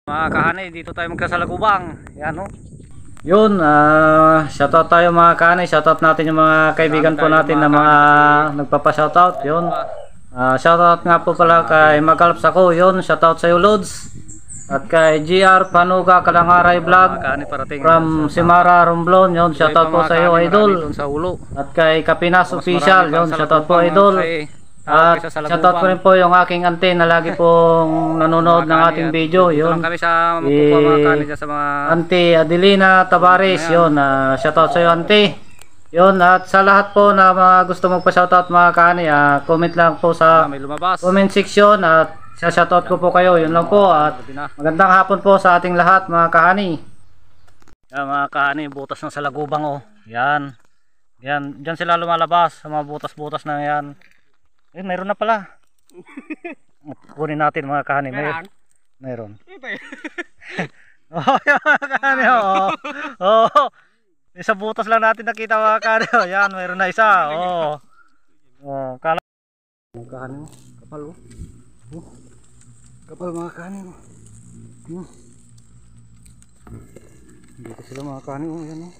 Mga kahani, dito tayo magkasalagubang. Yan o. Yun, shoutout tayo mga kahani. Shoutout natin yung mga kaibigan po natin na mga nagpapa-shoutout. Yun. Shoutout nga po pala kay Magalps ako. Yun, shoutout sa iyo Lods. At kay GR Panuga Kalangaray Vlog from Simara Romblon. Yun, shoutout po sa iyo idol. At kay Kapinas Official. Yun, shoutout po idol. At shoutout ko rin po yung aking auntie na lagi pong nanonood ng ating video. Yun, Auntie Adelina Tabares. Yun, shoutout sa iyo auntie. Yun, at sa lahat po na mga gusto magpa-shoutout mga kahani, comment lang po sa comment section at shoutout ko po kayo. Yun lang po, at magandang hapon po sa ating lahat mga kahani. Yan mga kahani, butas ng salagubang o. Yan, yan, dyan sila lumalabas sa mga butas-butas na yan. Eh, mayroon na pala. Kunin natin mga kahani. Mayroon. Oh, mga kahani. Oh. Isa butas lang natin nakita mga kahani. Yan, mayroon na isa. Oh. Kala. Mga kahani mo. Kapal oh. Kapal mga kahani mo. Dito sila mga kahani mo. Yan oh.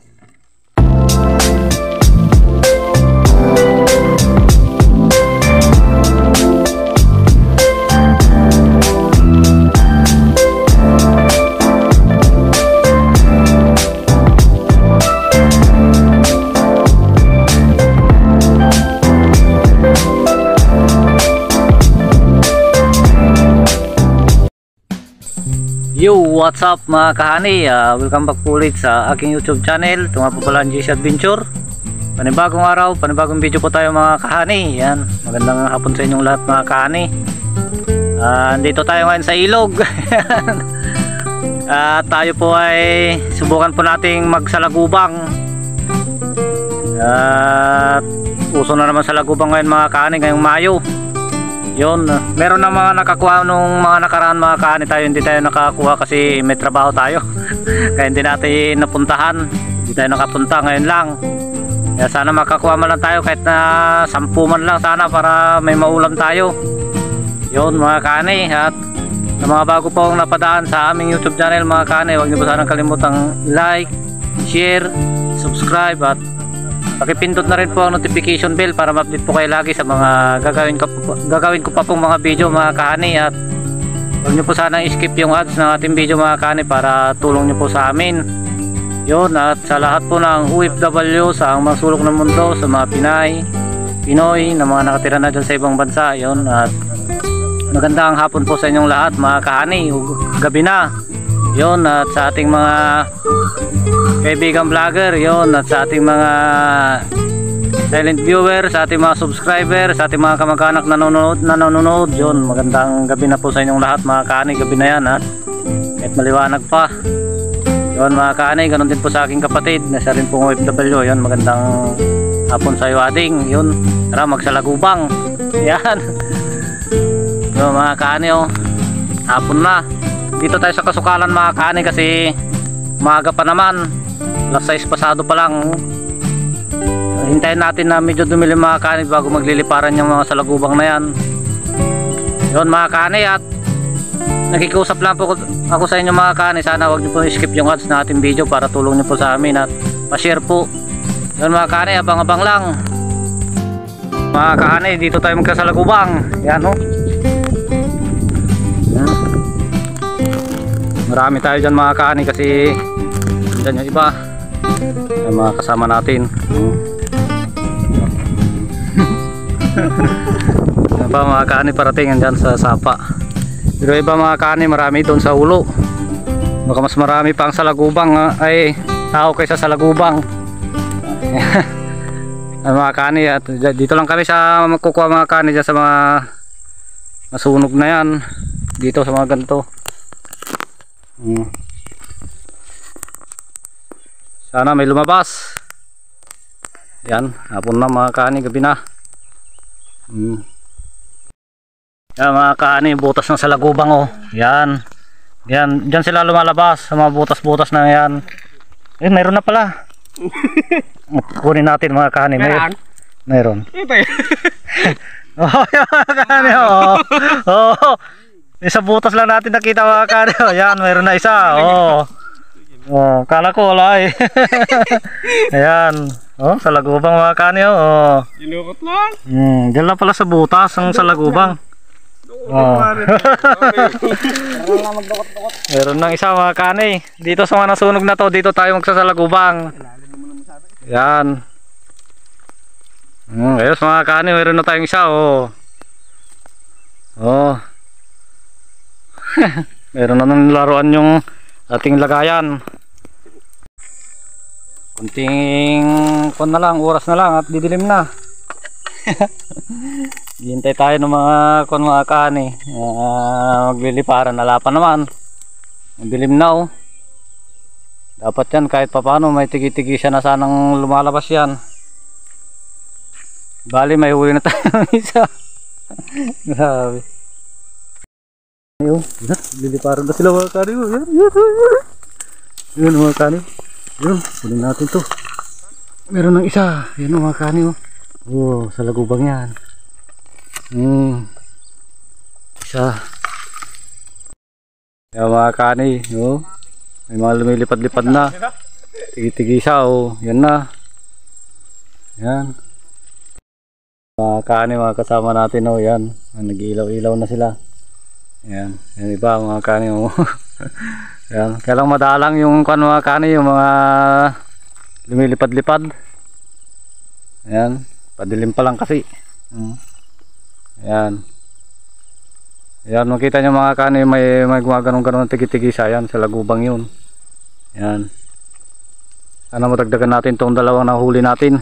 Yo, what's up mga kahani? Welcome back po ulit sa aking YouTube channel. Ito nga po pala ang JC Adventure. Panibagong araw, panibagong video po tayo mga kahani. Yan, magandang hapon sa inyong lahat mga kahani. Dito tayo ngayon sa ilog. Tayo po ay subukan po nating magsalagubang. Uso na naman salagubang ngayon mga kahani ngayong Mayo. Yun, meron na mga nakakuha nung mga nakaraan mga kahani, tayo hindi tayo nakakuha kasi may trabaho tayo. Kaya hindi natin napuntahan, hindi tayo nakapunta ngayon lang. Kaya sana makakuha man lang tayo kahit na 10 man lang sana para may maulam tayo. Yun mga kahani, at sa mga bago pong napadaan sa aming YouTube channel mga kahani, huwag niyo po sanang kalimutang like, share, subscribe at pakipindot na rin po ang notification bell para ma-update po kayo lagi sa mga gagawin ko pa pong mga video mga kahani. At huwag nyo po sanang skip yung ads ng ating video mga kahani para tulong nyo po sa amin. Yun, at sa lahat po ng OFW sa ang mga sulok ng mundo, sa mga Pinoy na mga nakatira na dyan sa ibang bansa. Yun, at magandang hapon po sa inyong lahat mga kahani, gabi na. Yun, at sa ating mga kaibigan vlogger, yun, at sa ating mga silent viewer, sa ating mga subscriber, sa ating mga kamag-anak nanonood, yun, magandang gabi na po sa inyong lahat mga kahani, gabi na yan at kahit maliwanag pa. Yun mga kahani, ganun din po sa aking kapatid na siya rin pong OFW. Yun, magandang hapon sa iyo ading. Yun, tara magsalagubang. Yan. Yun mga kahani, oh, hapon na. Dito tayo sa kasukalan mga kahani kasi maaga pa naman, alas 6 pasado pa lang. Hintayin natin na medyo dumili mga kahani bago magliliparan yung mga salagubang na yan. Yun mga kahani, at nakikiusap lang po ako sa inyo mga kahani, sana huwag niyo po skip yung ads na ating video para tulong niyo po sa amin at pa-share po. Yun mga kahani, abang-abang lang. Mga kahani, dito tayo magkasalagubang. Yan o. Marami tayo dyan mga kahani kasi dyan yung iba yung mga kasama natin. Yan pa mga kahani, parating dyan sa sapa. Pero iba mga kahani, marami doon sa ulo. Baka mas marami pang salagubang ay tao kaysa salagubang. Mga kahani, at dito lang kami sa magkukuha mga kahani dyan sa mga nasunog na yan. Dito sa mga ganito. Sana may lumabas. Yan, hapon na mga kahani, gabi na. Yan mga kahani, butas ng salagubang oh. Yan. Yan, diyan sila lumalabas sa mga butas-butas na yan. Eh, mayroon na pala. Kunin natin mga kahani. Mayroon. Oh, yan mga kahani oh. Oh. Isa butas lang natin nakita mga kani. Oh, yan, mayroon na isa. Oh. Oh, kala ko wala eh. Ayan. Oh, sa lagubang mga kani. Oh. Inukot lang. Diyan lang pala sa butas ang sa lagubang. Oh. Meron nang isa mga kani. Dito sa mga nasunog na to, dito tayo magsasalagubang. Yan. Ayos mga kani, meron na tayong isa. Oh. Oh. Meron na nang laruan yung ating lagayan. Kunting kon na lang, oras na lang at didilim na. Hintay tayo ng mga kon mga kani. Magliliparan na lapan naman. Dilim na oh. Dapat yan kahit papaano may tigi-tigi siya na sanang lumalabas yan. Bali may huli na tayo isa. Grabe. Ayun, liliparan na sila mga kani. Yun mga kani. Yun, kunin natin to. Meron ng isa. Yun mga kani. Oh, sa lagubang yan. Isa. Yan mga kani. Oh. May mga lumilipad-lipad na. Tigi-tigi isa. Oh. Yan na. Yan. Mga kani, mga kasama natin. Oh. Yan. Nag-iilaw-ilaw na sila. Yan. Yan iba mga kani. Oh. Yan. Kaya lang madalang yung mga kani. Yung mga lumilipad-lipad. Yan. Padilim pa lang kasi. Yan. Yan, makita nyo mga kani, may gumaganong-ganon ng tigi-tigisa yan sa lagubang yun. Yan. Sana madagdagan natin itong dalawang nahuli natin.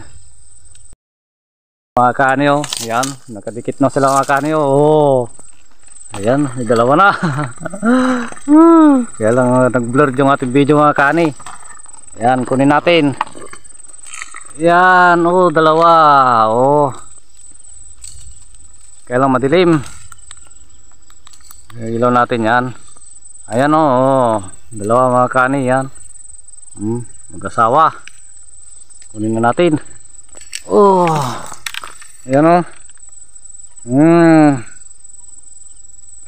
Mga kani oh. Yan, nakadikit na sila mga kani oh. Ayan, may dalawa na. Kaya lang nag-blur yung ating video mga kani. Yan, kunin natin. Yan, oh, dalawa. Oh. Kaya lang madilim. Ilaw natin yan. Ayan oh. Dalawa mga kani yan. Mag-asawa. Kunin na natin. Oh. Ayan oh.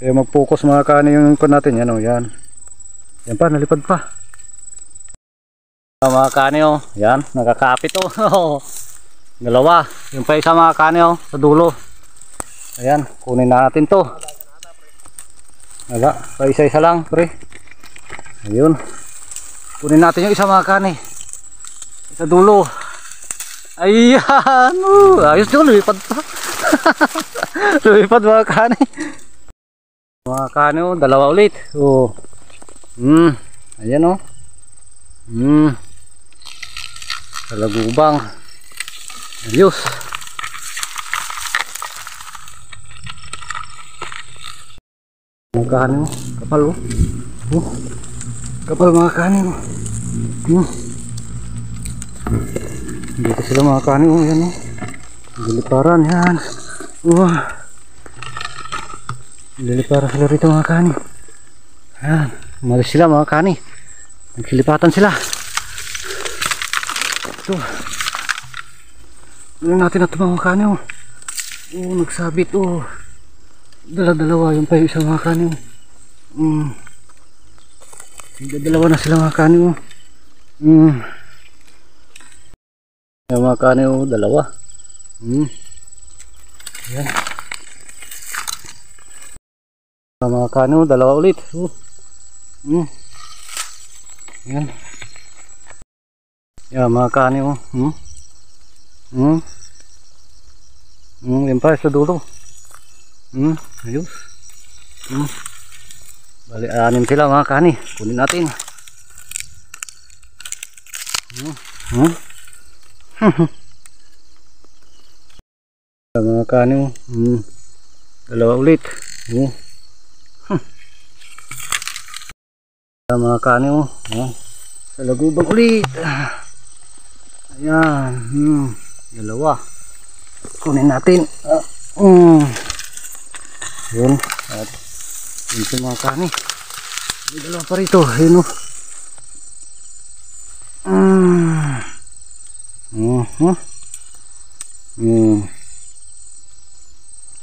Kaya mag-focus mga kani yung ikon natin. Yan oh. Yan. Yan pa, nalipad pa. Mga kani oh. Yan, nakakapit oh. Dalawa. Yung pa isa mga kani oh. Sa dulo. Ayan, kunin na natin to. Wala, pa isa-isa lang pre. Ayun. Kunin natin yung isa mga kani. Sa dulo. Ayan. Ayos nyo, lumipad pa. Lumipad mga kani. Mga kani oh, dalawa ulit. Oh. Ayan oh. Sa lagubang. Ayos. Mga kanin, kapal oh. Kapal mga kanin oh. Dito sila mga kanin oh. Yan oh. Liliparan yan. Liliparan sila rito mga kanin. Yan. Umalis sila mga kanin. Nagsilipatan sila. Ito. Tignan natin ito mga kanin oh. Oh, nagsabit oh. Dalawa yung pa yung isang mga kani. Dalawa na sila mga kani. Yung mga kani dalawa. Yan. Mga kani dalawa ulit. Yan. Yan mga kani yan pa sa dulo. Ayos. Bali anim sila mga kani. Kunin natin. Mga kani. Dalawa ulit. Mga kani sa lagubang ulit. Ayan. Dalawa. Kunin natin. Yun. At yun sa mga kani. May dalawa pa rito. Yun o.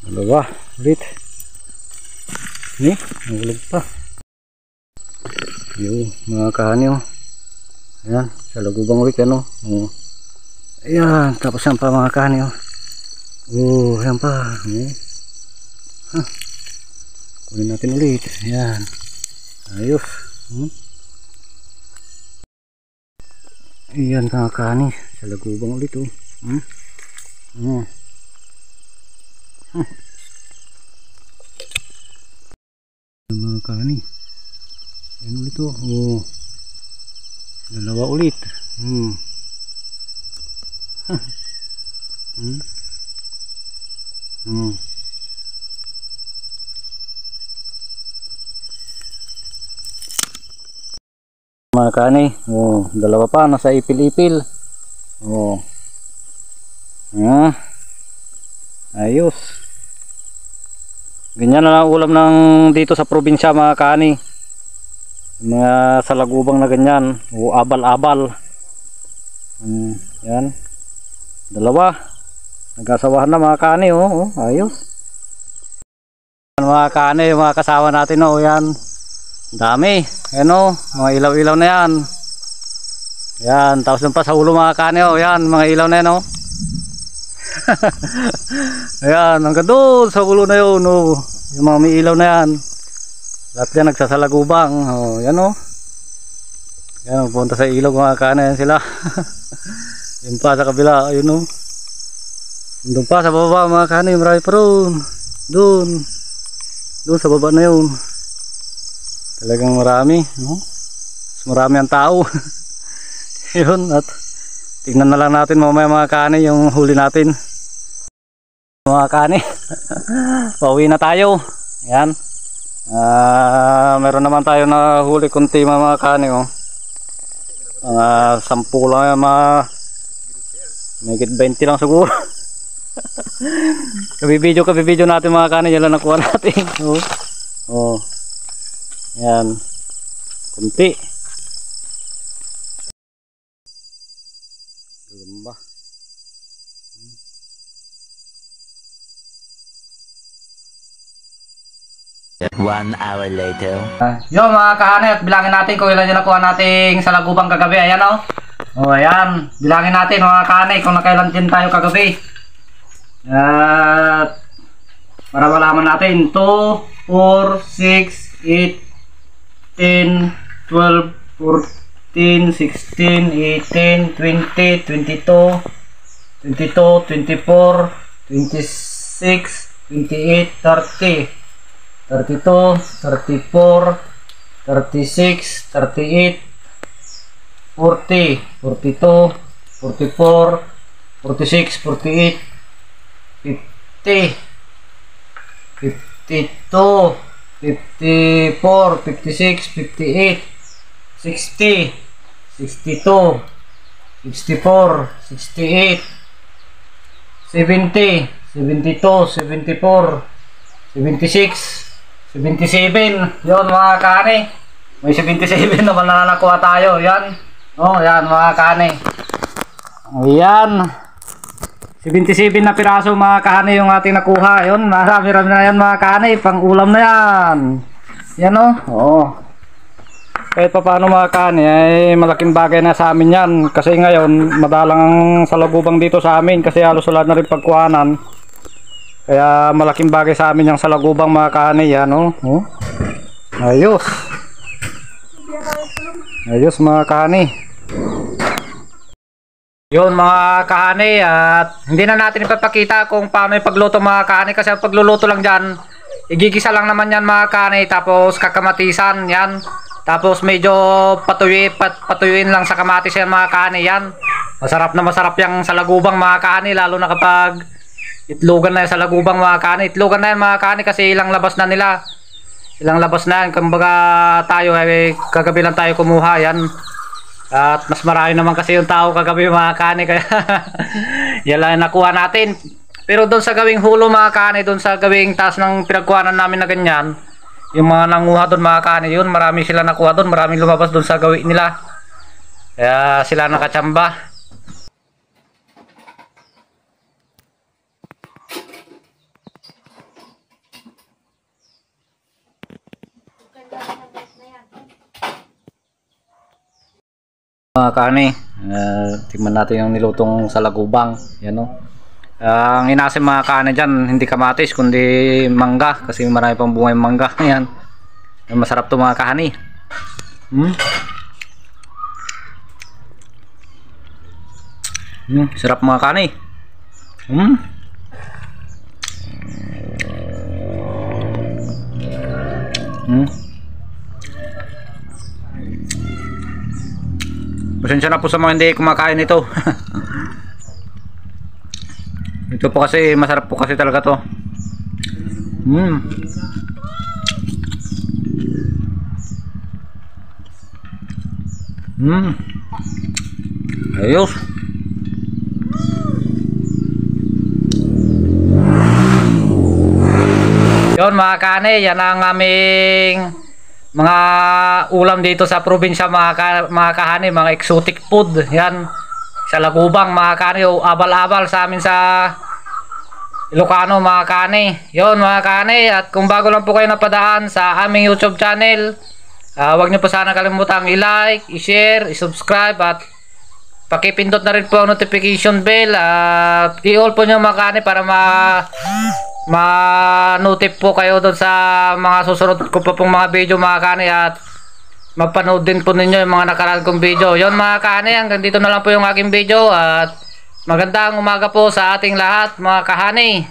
Dalawa. Ulit. nahulog pa. Yung mga kani oh. Ayan, sa Lagubang Week ano. Oh. Ayan, tapos yan pa mga kani oh. Oh, ayan pa. Kunin natin ulit. Ayan. Ayos. Ayan mga kani, sa Lagubang ulit oh. Mga kani. Ayan ulit oh. Oh. Dalawa ulit. Mga kani, oh, dalawa pa nasa ipil-ipil. Oh. Ayos. Ganyan na lang ulam ng dito sa probinsya mga kani. Mga salagubang na ganyan o abal-abal. Yan. Dalawa. Nagkasawahan na mga kani oh. Ayos. Mga kani, mga kasama natin oh, yan. Dami. Ayan oh, mga ilaw-ilaw na yan. Yan, tapos dun pa sa ulo mga kani oh, yan, mga ilaw na yan oh. Ayan, hanggang doon sa ulo na yun oh. Yung mga may ilaw na yan. Lahat yan nagsasalagubang oh, yan oh. Yan, punta sa ilog mga kani, yan sila. Yun pa sa kabila, ayun oh. Doon pa sa baba mga kani, marami pa roon. Doon sa baba na yun. Talagang marami no? Marami ang tao. Yun, at tignan na lang natin mamaya mga kani yung huli natin mga kani. Pauwi na tayo. Yan. Meron naman tayo na huli kunti mga kani oh. Mga 10 lang yan, mga megit 20 lang siguro. kabibidyo natin mga kani, yan lang nakuha natin oh. Yan, kunti. Gamba. One hour later. Yo mga kahani, at bilangin natin kung ilan yung nakuha nating salagubang kagabi. Ayan oh. Oh, ayan. Bilangin natin mga kahani kung nakailan din tayo kagabi. At para malaman natin 2, 4, 6, 8, 10, 12, 14, 16, 18, 20, 22, 24, 26, 28, 30, 32, 34, 36, 38, 40, 42, 44, 46, 48, 50, 52, 54, 56, 58, 60, 62, 64, 68, 70, 72, 74, 76, 77. Yun mga kani, may 77 naman na nakuha tayo. Yan. Oh, yan mga kani. Ayan. 77 na piraso mga kani yung ating nakuha. Yun, marami-rami na yan mga kani. Pang ulam na yan. Yan oh. Oo. Kahit pa paano mga kani, ay malaking bagay na sa amin yan. Kasi ngayon, madalang ang salagubang dito sa amin. Kasi halos wala na rin pagkuhanan. Kaya malaking bagay sa amin yung salagubang mga kani yan oh. Oh. Ayos. Ayos mga kani. Yun mga kahani, at hindi na natin ipapakita kung paano yung pagluto mga kahani, kasi ang pagluluto lang dyan, igigisa lang naman yan mga kahani, tapos kakamatisan yan, tapos medyo patuyuin lang sa kamatis yan mga kahani yan. Masarap na masarap yung salagubang mga kahani, lalo na kapag itlogan na yung salagubang mga kahani. Itlogan na yan mga kahani kasi ilang labas na nila. Ilang labas na yan, kumbaga tayo ay kagabi lang tayo kumuha yan. At mas marami naman kasi yung tao kagabi mga kani, kaya yan lang nakuha natin. Pero doon sa gawing hulo mga kani, doon sa gawing taas ng pinagkuhanan namin na ganyan, yung mga nanguha doon mga kani, yun marami sila nakuha doon, maraming lumabas doon sa gawin nila. Kaya sila nakatsamba. Mga kani, tingnan natin yung nilutong salagubang. Yan o. Ang inasim mga kani dyan, hindi kamatis kundi mangga. Kasi marami pang bunga yung mangga. Yan. Masarap to mga kani. Sarap mga kani. Pasensya na po sa mga hindi kumakain nito. Ito po kasi masarap po kasi talaga to. Ayos. Yon mga kane, yan ang aming mga ulam dito sa probinsya mga kahani, mga exotic food. Yan, sa Lagubang mga kani, o abal-abal sa amin sa Ilocano mga kani. Yon mga kani, at kung bago lang po kayo napadaan sa aming YouTube channel, huwag niyo po sana kalimutang i-like, i-share, i-subscribe, at pakipindot na rin po ang notification bell, at i-all po niyo mga kani para ma-notif po kayo doon sa mga susunod ko pa pong mga video mga kani, at mapanood din po ninyo yung mga nakaraan kong video. Yon mga kani, hanggang dito na lang po yung aking video, at magandang umaga po sa ating lahat mga kahani.